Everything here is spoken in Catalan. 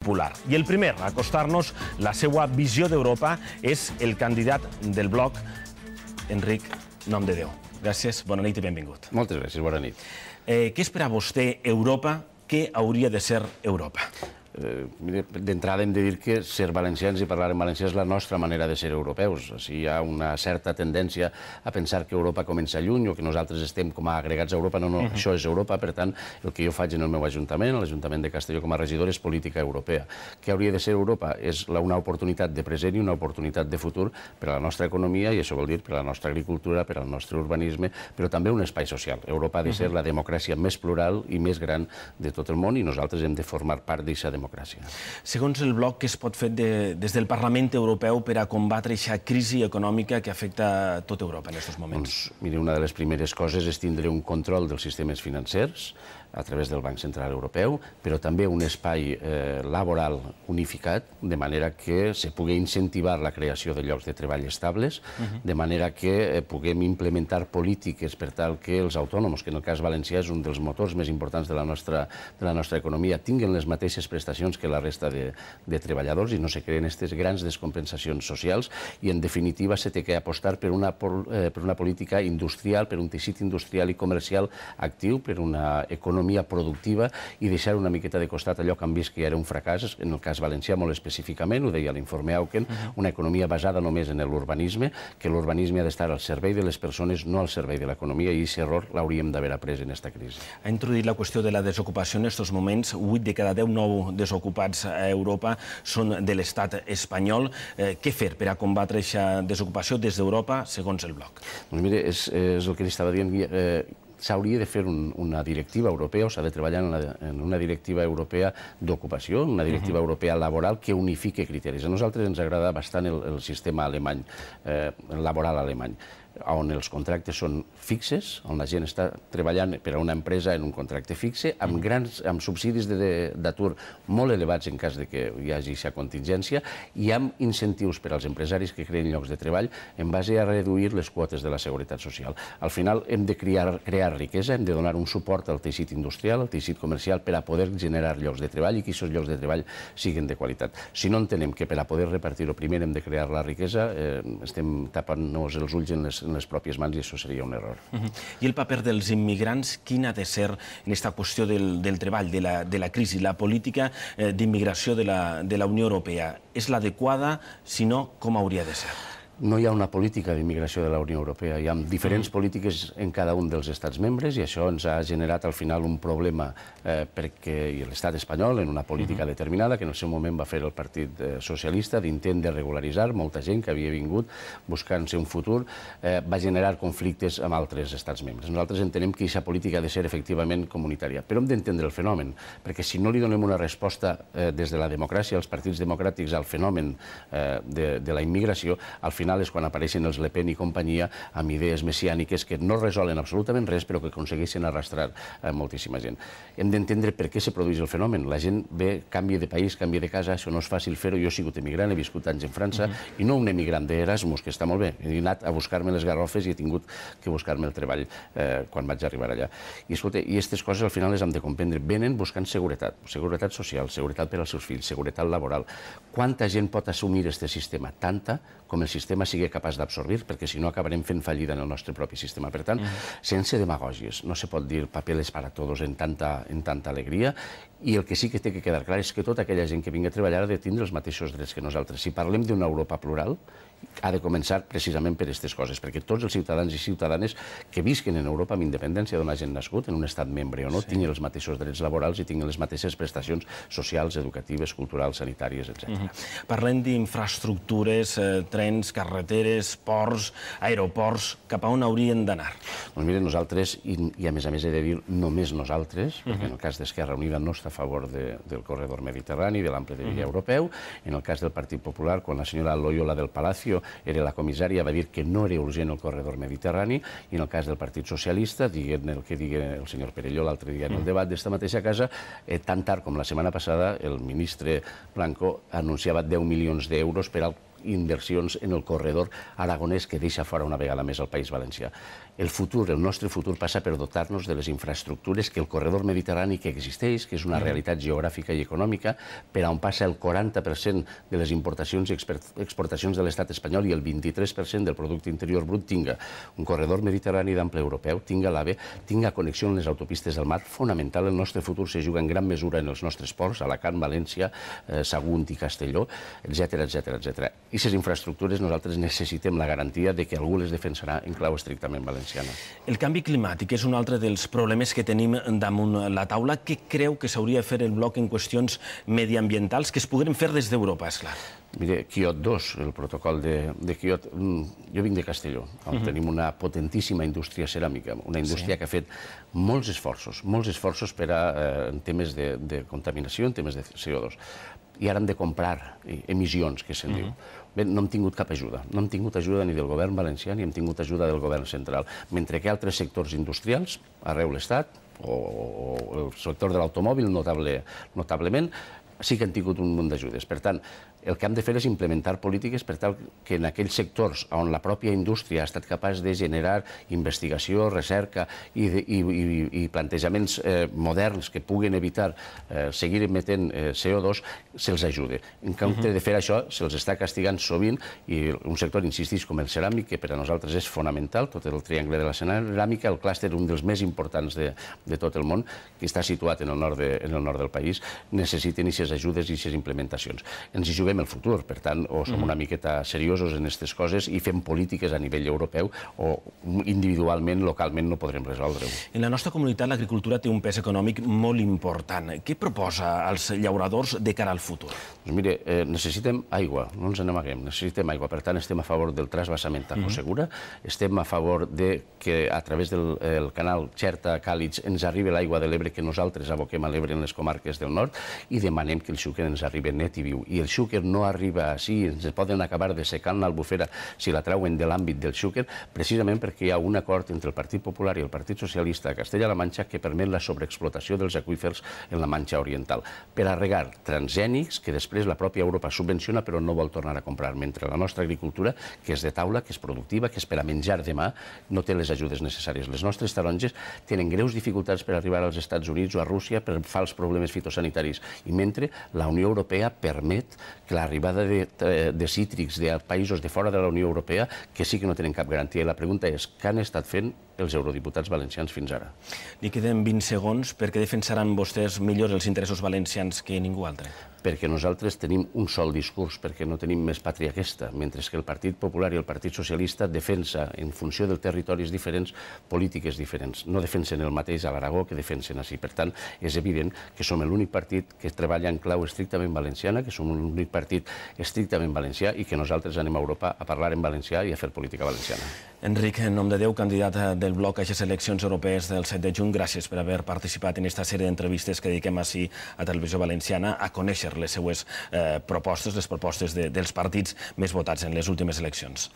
Popular. I el primer a acostar-nos la seva visió d'Europa és el candidat del bloc, Enric Nomdedeu. Gràcies, bona nit i benvingut. Moltes gràcies, bona nit. Què és per a vostè Europa? Què hauria de ser Europa? D'entrada hem de dir que ser valencians i parlar en valencià és la nostra manera de ser europeus. Hi ha una certa tendència a pensar que Europa comença lluny o que nosaltres estem com a agregats a Europa. No, això és Europa. Per tant, el que jo faig en el meu ajuntament, l'Ajuntament de Castelló com a regidor, és política europea. Què hauria de ser Europa? És una oportunitat de present i una oportunitat de futur per a la nostra economia, i això vol dir per a la nostra agricultura, per al nostre urbanisme, però també un espai social. Europa ha de ser la democràcia més plural i més gran de tot el món, i nosaltres hem de formar part d'aquesta democràcia. Segons el bloc, què es pot fer des del Parlament Europeu per a combatre aquesta crisi econòmica que afecta tot Europa en aquests moments? Mira, una de les primeres coses és tindre un control dels sistemes financers a través del Banc Central Europeu, però també un espai laboral unificat, de manera que se pugui incentivar la creació de llocs de treball estables, de manera que puguem implementar polítiques per tal que els autònoms, que en el cas valencià és un dels motors més importants de la nostra economia, tinguin les mateixes prestacions que la resta de treballadors i no se creen aquestes grans descompensacions socials, i en definitiva se té que apostar per una política industrial, per un teixit industrial i comercial actiu, per una economia productiva, i deixar una miqueta de costat allò que han vist que era un fracàs, en el cas valencià molt específicament, ho deia l'informe Auken, una economia basada només en l'urbanisme, que l'urbanisme ha d'estar al servei de les persones, no al servei de l'economia, i aquest error l'hauríem d'haver après en aquesta crisi. Ha introduït la qüestió de la desocupació en aquests moments. 8 de cada 10 nous desocupats a Europa són de l'estat espanyol. Què fer per a combatre aquesta desocupació des d'Europa, segons el bloc? Doncs mira, és el que li estava dient. S'hauria de fer una directiva europea, o s'ha de treballar en una directiva europea d'ocupació, una directiva europea laboral que unifique criteris. A nosaltres ens agrada bastant el sistema alemany, laboral alemany, on els contractes són fixes, on la gent està treballant per a una empresa en un contracte fixe, amb subsidis d'atur molt elevats en cas que hi hagi aquesta contingència, i amb incentius per als empresaris que creen llocs de treball en base a reduir les quotes de la seguretat social. Al final hem de crear riquesa, hem de donar un suport al teixit industrial, al teixit comercial, per a poder generar llocs de treball i que aquests llocs de treball siguin de qualitat. Si no entenem que per a poder repartir-ho primer hem de crear la riquesa, estem tapant-nos els ulls en les pròpies mans, i això seria un error. I el paper dels immigrants, quin ha de ser en aquesta qüestió del treball, de la crisi? La política d'immigració de la Unió Europea és l'adequada? Si no, com hauria de ser? No hi ha una política d'immigració de la Unió Europea. Hi ha diferents polítiques en cada un dels estats membres, i això ens ha generat al final un problema perquè l'estat espanyol, en una política determinada, que en el seu moment va fer el Partit Socialista, d'intent de regularitzar molta gent que havia vingut buscant-se un futur, va generar conflictes amb altres estats membres. Nosaltres entenem que aquesta política ha de ser efectivament comunitària, però hem d'entendre el fenomen, perquè si no li donem una resposta des de la democràcia, als partits democràtics, al fenomen de la immigració, al final és quan apareixen els Le Pen i companyia amb idees messiàniques que no resolen absolutament res, però que aconsegueixen arrastrar moltíssima gent. Hem d'entendre per què se produeix el fenomen. La gent ve, canvia de país, canvia de casa, això no és fàcil fer-ho. Jo he sigut emigrant, he viscut anys en França, i no un emigrant d'Erasmus, que està molt bé. He anat a buscar-me les garrofes i he tingut que buscar-me el treball quan vaig arribar allà. I escolta, i aquestes coses al final les hem de comprendre. Venen buscant seguretat, seguretat social, seguretat per als seus fills, seguretat laboral. Quanta gent pot assumir aquest sistema? Tanta com el sistema sigui capaç d'absorbir, perquè si no acabarem fent fallida en el nostre propi sistema. Per tant, sense demagògies, no se pot dir papeles para todos en tanta alegria, i el que sí que té que quedar clar és que tota aquella gent que vingui a treballar ha de tindre els mateixos drets que nosaltres. Si parlem d'una Europa plural, ha de començar precisament per aquestes coses, perquè tots els ciutadans i ciutadanes que visquen en Europa amb independència d'on hagin nascut, en un estat membre o no, tinguin els mateixos drets laborals i tinguin les mateixes prestacions socials, educatives, culturals, sanitàries, etc. Parlem d'infraestructures, trens, carreteres, ports, aeroports, cap a on haurien d'anar? Doncs mira, nosaltres, i a més he de dir només nosaltres, perquè en el cas d'Esquerra Unida no està a favor del corredor mediterrani, de l'ample de via europeu, en el cas del Partit Popular, quan la senyora Loyola del Palacio era la comissària, va dir que no era urgent el corredor mediterrani, i en el cas del Partit Socialista, dient el que digui el senyor Perelló l'altre dia en el debat d'esta mateixa casa, tan tard com la setmana passada, el ministre Blanco anunciava 10 milions d'euros per al inversions en el corredor aragonès que deixa fora una vegada més el País Valencià. El futur, el nostre futur, passa per dotar-nos de les infraestructures que el corredor mediterrani que existeix, que és una realitat geogràfica i econòmica, per on passa el 40% de les importacions i exportacions de l'estat espanyol i el 23% del producte interior brut, tinga un corredor mediterrani d'ample europeu, tinga l'AVE, tinga connexió amb les autopistes del mar. Fonamental, el nostre futur se juga en gran mesura en els nostres ports, Alacant, València, Sagunt i Castelló, etc. I les infraestructures nosaltres necessitem la garantia de que algú les defensarà en clau estrictament valenciana. El canvi climàtic és un altre dels problemes que tenim damunt la taula. Què creu que s'hauria de fer el bloc en qüestions mediambientals que es podrien fer des d'Europa, esclar? Mire, Quiot 2, el protocol de Quiot... Jo vinc de Castelló, on tenim una potentíssima indústria ceràmica, una indústria que ha fet molts esforços per en temes de contaminació, en temes de CO2. I ara hem de comprar emissions, que se'n diu. Bé, no hem tingut cap ajuda. No hem tingut ajuda ni del govern valencià ni hem tingut ajuda del govern central. Mentre que altres sectors industrials, arreu l'Estat, o el sector de l'automòbil, notablement, sí que han tingut un munt d'ajudes. Per tant, el que hem de fer és implementar polítiques per tal que en aquells sectors on la pròpia indústria ha estat capaç de generar investigació, recerca i plantejaments moderns que puguen evitar seguir emetent CO2, se'ls ajude. En compte de fer això, se'ls està castigant sovint, i un sector, insistix, com el ceràmic, que per a nosaltres és fonamental, tot el triangle de la ceràmica, el clúster, un dels més importants de tot el món, que està situat en el nord del país, necessiten aquestes ajudes i aquestes implementacions. Ens hi juguem el futur, per tant, o som una miqueta seriosos en aquestes coses i fem polítiques a nivell europeu o individualment, localment, no podrem resoldre-ho. En la nostra comunitat l'agricultura té un pes econòmic molt important. Què proposa als llauradors de cara al futur? Doncs mire, necessitem aigua, no ens n'amaguem, necessitem aigua. Per tant, estem a favor del trasbassament a Segura, estem a favor que a través del canal Xerta-Càlix ens arribi l'aigua de l'Ebre que nosaltres aboquem a l'Ebre en les comarques del nord i demanem que el xúquer ens arribi net i viu. I el xúquer no arriba així, ens poden acabar dessecant l'Albufera si la treuen de l'àmbit del xúquer, precisament perquè hi ha un acord entre el Partit Popular i el Partit Socialista a Castella-La Manxa que permet la sobreexplotació dels aqüífers en la Manxa Oriental per a regar transgènics que després la pròpia Europa subvenciona però no vol tornar a comprar, mentre la nostra agricultura, que és de taula, que és productiva, que és per a menjar demà, no té les ajudes necessàries. Les nostres taronges tenen greus dificultats per arribar als Estats Units o a Rússia per falsos problemes fitosanitaris, i mentre la Unió Europea permet que l'arribada de cítrics de països de fora de la Unió Europea que sí que no tenen cap garantia. I la pregunta és, què han estat fent els eurodiputats valencians fins ara? Li queden 20 segons. Per què defensaran vostès millor els interessos valencians que ningú altre? Perquè nosaltres tenim un sol discurs, perquè no tenim més pàtria aquesta, mentre que el Partit Popular i el Partit Socialista defensa, en funció de territoris diferents, polítiques diferents. No defensen el mateix a l'Aragó que defensen així. Per tant, és evident que som l'únic partit que treballa en clau estrictament valenciana, que som l'únic partit estrictament valencià i que nosaltres anem a Europa a parlar en valencià i a fer política valenciana. Enric Nomdedeu, candidat del bloc a les eleccions europees del 7 de juny, gràcies per haver participat en aquesta sèrie d'entrevistes que dediquem així a Televisió Valenciana a conèixer les seues propostes, les propostes dels partits més votats en les últimes eleccions.